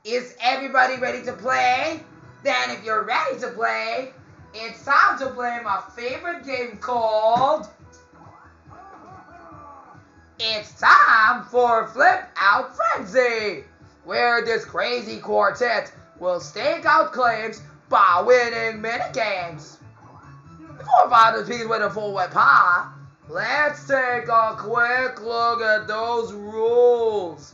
Is everybody ready to play? Then if you're ready to play, it's time to play my favorite game called... It's time for Flip Out Frenzy, where this crazy quartet will stake out claims by winning minigames. Before Father Peace with a full whip high, let's take a quick look at those rules.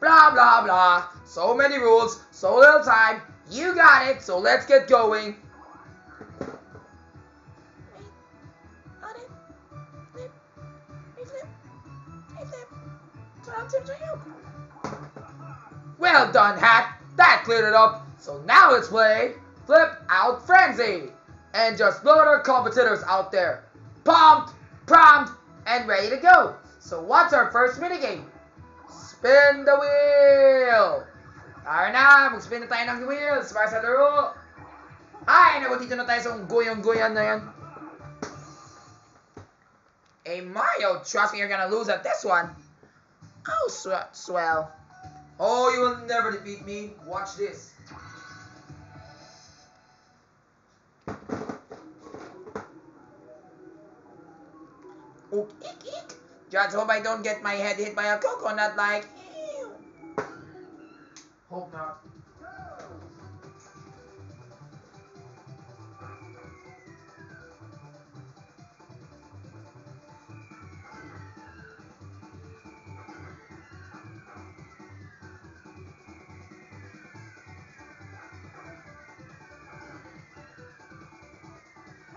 Blah blah blah, so many rules, so little time. You got it, so let's get going. Well done, Hat. That cleared it up. So now let's play Flip Out Frenzy. And just look at our competitors out there. Pumped, primed, and ready to go. So what's our first minigame? Spin the wheel. Tara na, mag-spin na tayo ng wheels para sa laro. Ay, naku, dito na tayo sa goyang-goyan na yan. Hey, Mario, trust me, you're gonna lose at this one. Oh, swell. Oh, you will never defeat me. Watch this. Ook, eek. Just hope I don't get my head hit by a coconut like... Ew. Hope not.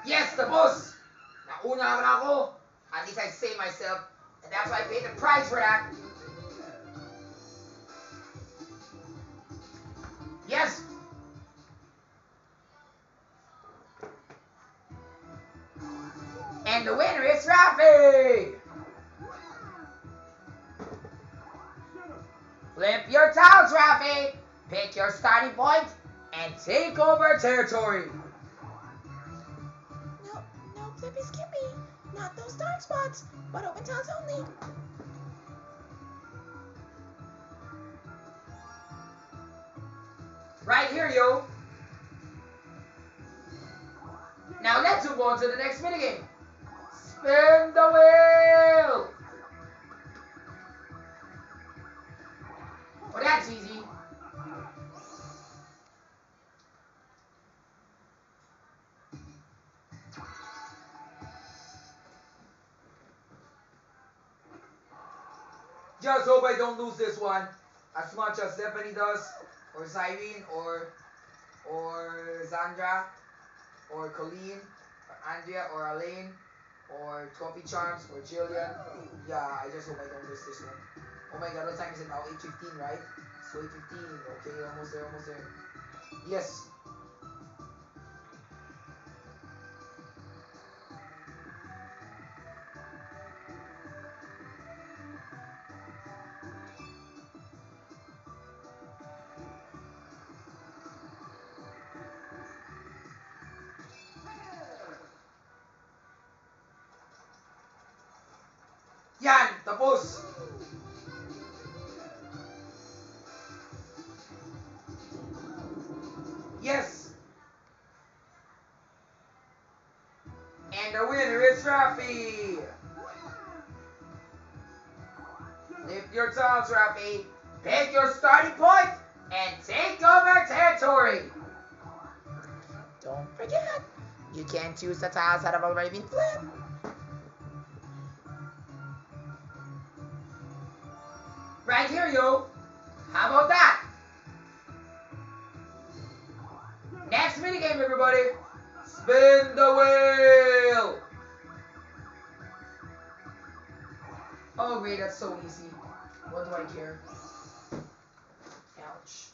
Yes, the boss! Nauna na ako. At least I saved myself. And that's why I paid the price for that. Yes! And the winner is Rafi! Flip your tiles, Rafi! Pick your starting point and take over territory. No, Flippy Skippy. Not those dark spots, but open tiles only. Right here, yo. Now let's move on to the next minigame. Spin the wheel. Oh, that's easy. Just hope I don't lose this one as much as Stephanie does, or Cyrene, or Zandra, or Colleen, or Andrea, or Elaine, or Coffee Charms, or Jillian. Yeah, I just hope I don't lose this one. Oh my god, what time is it now? 8:15, right? So 8:15. Okay, almost there, almost there. Yes. Yan, tapos. Yes. And the winner is Rafi. Lift your tiles, Rafi. Pick your starting point and take over territory. Don't forget, you can't choose the tiles that have already been flipped. Right here, yo. How about that? Next minigame, everybody. Spin the wheel. Oh, great, that's so easy. What do I care? Ouch.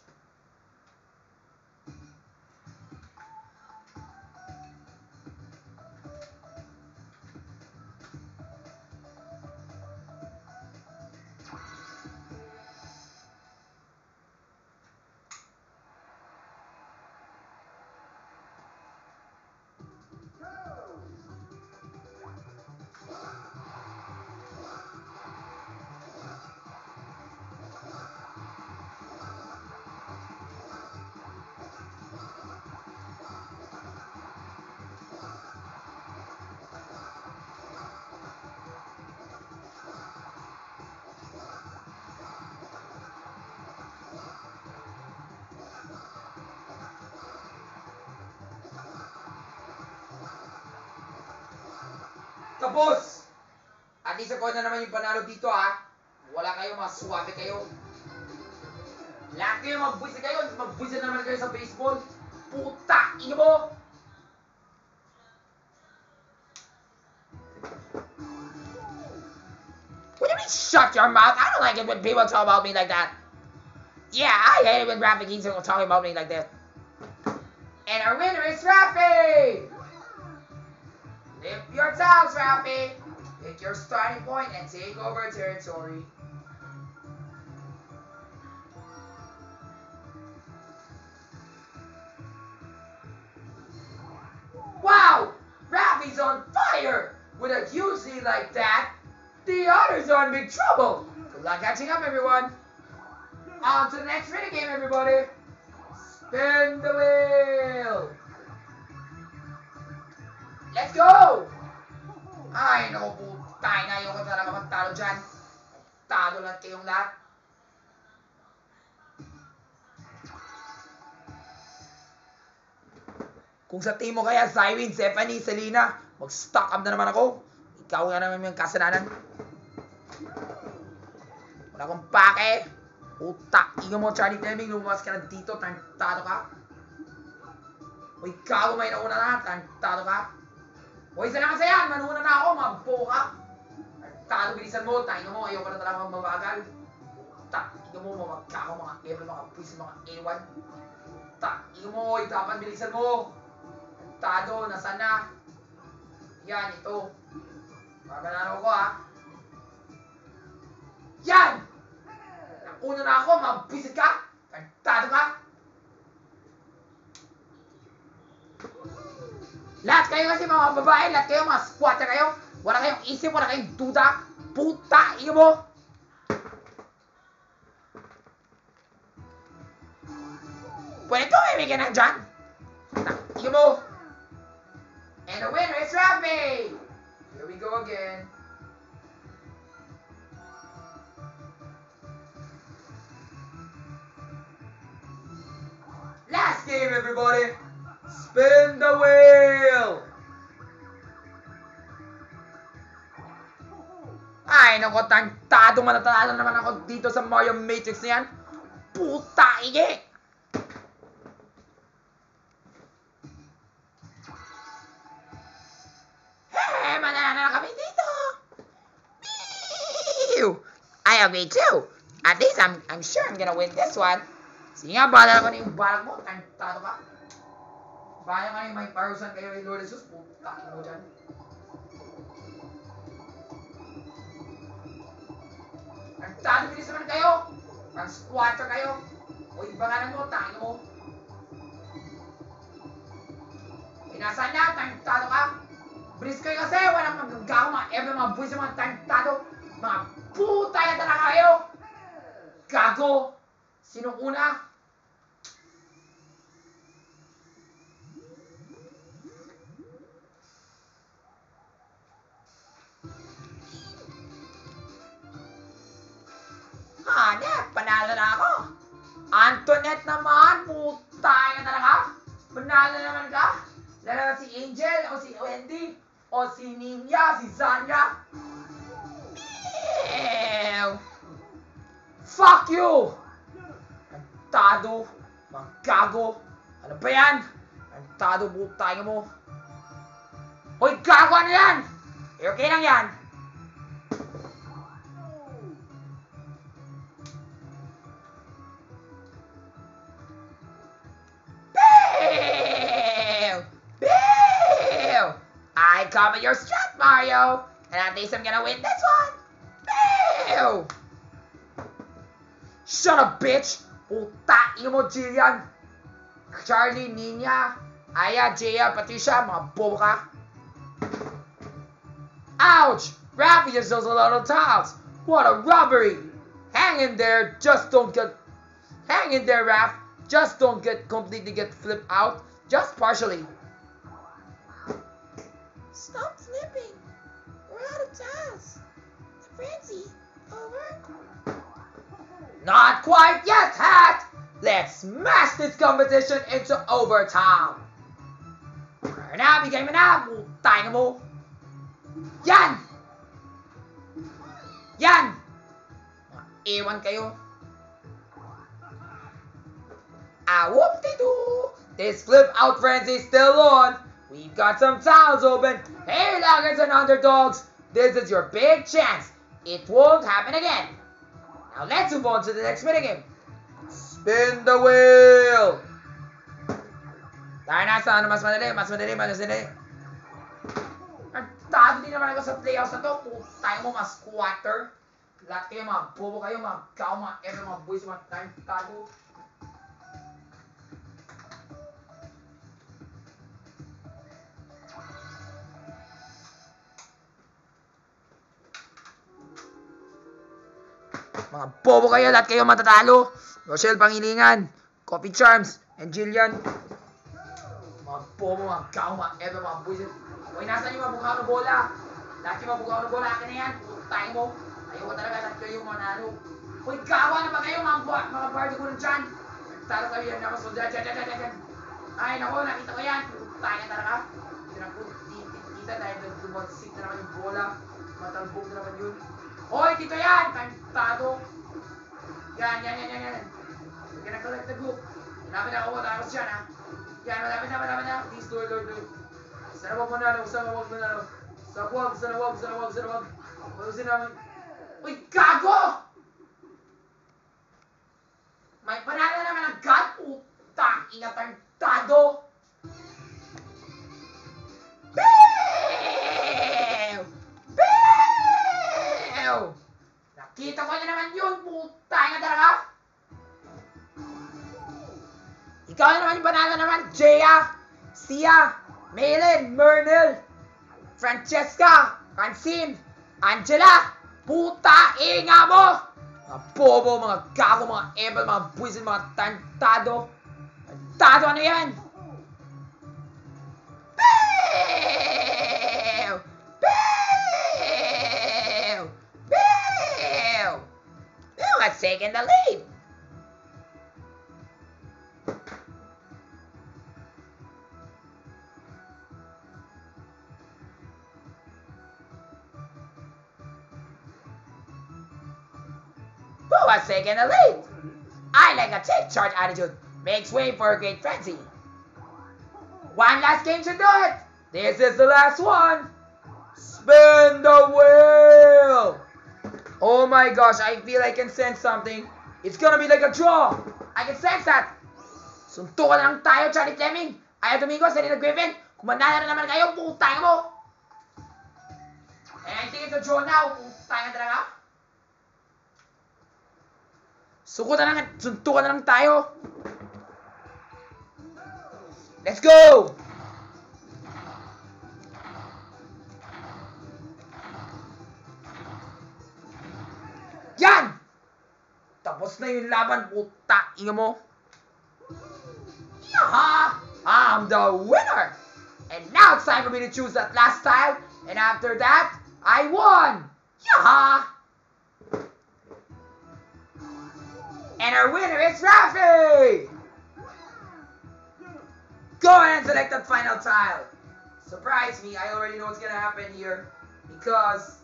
Tapos! At least ako na naman yung panalo dito ha. Wala kayo, mga suwabe kayo. Lahat kayo magbuwis kayo. Magbuwis na naman kayo sa baseball. Puta! Ino mo! Would you please shut your mouth? I don't like it when people talk about me like that. Yeah, I hate it when Rafi keeps talking about me like this. And our winner is Rafi! Lift your towels, Rafi! Pick your starting point and take over territory. Wow! Rafi's on fire! With a huge lead like that, the others are in big trouble. Good luck catching up, everyone. On to the next minute game, everybody. Spin the wheel. Let's go! Ay, naku po. Tayo na yung talaga magtalo dyan. Talo lang kayong lahat. Kung sa team mo kaya, Cyrene, Stephanie, Selena, mag-stock up na naman ako. Ikaw nga naman yung kasalanan. Wala akong pake. Utak. Ikaw mo, Charlie Fleming, lumabas ka na dito. Tantado ka. O ikaw, may nauna na. Tantado ka. O isa na kasi yan. Manuuna na ako. Mabbo ka. Tantado, bilisan mo. Tayo mo. Ayaw ka na talaga mabagal. Utak. Ikaw mo, magkakaw mga ever, mga puwis, mga A1. Utak. Ikaw mo, dapat bilisan mo. Tantado, nasaan na? Yan, ito. Paganaro ko ha. Yan! Nauna na ako, mabisit ka! Kantado ka! Lahat kayo kasi mga babae, lahat kayo mga squatter kayo. Wala kayong isip, wala kayong duda. Puta, iyo mo! Pwede ito, may bigyan ng dyan. Iyo mo! And the winner is Rafi! Here we go again. Last game, everybody. Spin the wheel. Ay, naku, tantado manatalo naman ako dito sa Mario Matrix na yan. Puta, ige! Hey, mananalo na kami dito. I agree too. At least I'm sure I'm gonna win this one. Sige nga, bahala naman yung balak mo. Tantado ka. Bahala ka yung may parusan kayo kay Lord Jesus. Putakin mo dyan. Tantado, bilis naman kayo. Pang squatter kayo. O ibangalan mo, takin mo. Inasan na, tantado ka. Bilis kayo kasi, walang magagawa mga ever, mga buwis, mga tantado. Mga puta na talaga kayo. Gago. Sinong una? Hanep, panalo na ako. Antoinette naman, puta na talaga. Panalo naman ka. Lalo na si Angel, o si Wendy, o si Ninya, si Zanya. Ew. Fuck you! Antado, magago. Ano ba yan? Antado, butay mo. Hoy, gago, ano yan? Okay lang yan. Pew! Pew! I cover your strat, Mario. And at least I'm gonna win this one. Pew! Shut up, bitch! Puta, iyo mo, Jillian! Charlie, Ninya, Aya, Jaya, Patricia, mga bobo ka. Ouch! Rafi just does a lot of tiles. What a robbery! Hang in there, just don't get... Hang in there, Raph. Just don't completely get flipped out. Just partially. Stop flipping. We're out of tiles. The frenzy. Over. Not quite yet, Hat! Let's smash this competition into overtime! Now, bigay mo na, putay mo! Yan! Yan! Ewan kayo. Whoop-de-doo! This flip out frenzy is still on. We've got some tiles open. Hey, laggards and underdogs. This is your big chance. It won't happen again. Now let's move on to the next minigame. Spin the wheel. Tayo na sa ano mas madali. Tado din naman ako sa playoffs na to. Tayo mo mga squatter. Lahat kayo mga bobo kayo, mga kao, mga ever, mga boys, mga tado. Mga bobo kayo, lahat kayo matatalo. Rochelle Pangilingan, Coffee Charms, and Jillian. Mga bobo, mga kao, mga ever, mga boys. Uy, nasan yung mga bukaw na bola? Lahat yung mga bukaw na bola, akin na yan. Tayo mo. Ayoko talaga, lahat kayo manalo. Uy, gawa na ba kayo, mga party ko ng dyan? Talo kayo yan, naman so dyan. Ay, nako, nakita ko yan. Tayo na talaga. Kita dahil lumagsik na naman yung bola. Matalbog na naman yun. Hoy, dito yan! Tado. Yan. Huwag ka nag-collect the group. Malapit na ako, matapos yan, ha? Yan, malapit na. Please, Lord. Sana wag manalo. Sana wag. Malusin namin. Uy, gago! May panalo naman ang God. Utang, ingatang tado. Nakita ko na naman yun, putang nga talaga. Ikaw na naman yung banana naman, Jaya, Sia, Maylin, Mernel, Francesca, Francine, Angela, puta, inga mo! Mga bobo, mga gago, mga ebal, mga buwisin, mga tantado. Tantado, ano yan? Let's take in the lead. Who has taken the lead? I like a take charge attitude. Makes way for a great frenzy. One last game to do it. This is the last one. Spin the wheel. Oh my gosh, I feel I can sense something. It's gonna be like a draw. I can sense that. Suntukan na lang tayo, Charlie Fleming. Aya Domingo, Serena Griffin. Kumandala na naman kayo, putang mo. And I think it's a draw now. Putang talaga. Suntukan na lang tayo. Let's go! Yan! Tapos na yung laban, puta, inga mo. Yaha! I'm the winner! And now it's time for me to choose that last tile. And after that, I won! Yaha! And our winner is Rafi! Go ahead and select that final tile. Surprise me, I already know what's gonna happen here. Because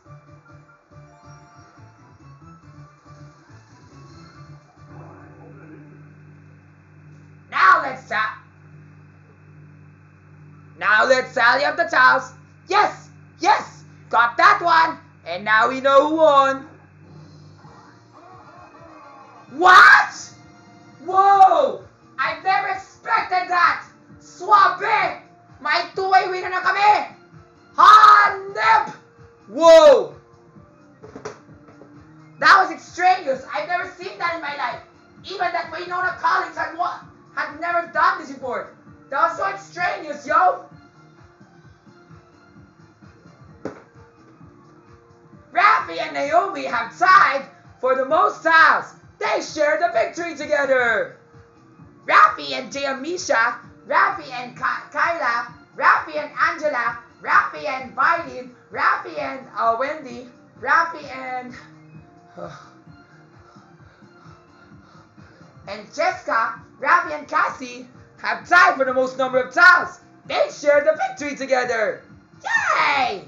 Now let's tally up the tiles. Yes! Got that one! And now we know who won. What? Whoa! I've never expected that! Swabe! May two-way winner na kami! Hanep! Whoa! That was extraneous. I've never seen that in my life. Even that Winona Collins had never done this before. That was so extraneous, yo! Rafi and Naomi have tied for the most tiles. They share the victory together. Rafi and Misha, Rafi and Kyla, Rafi and Angela, Rafi and Violet, Rafi and Wendy, Rafi and Jessica, Rafi and Cassie have tied for the most number of tiles. They share the victory together. Yay!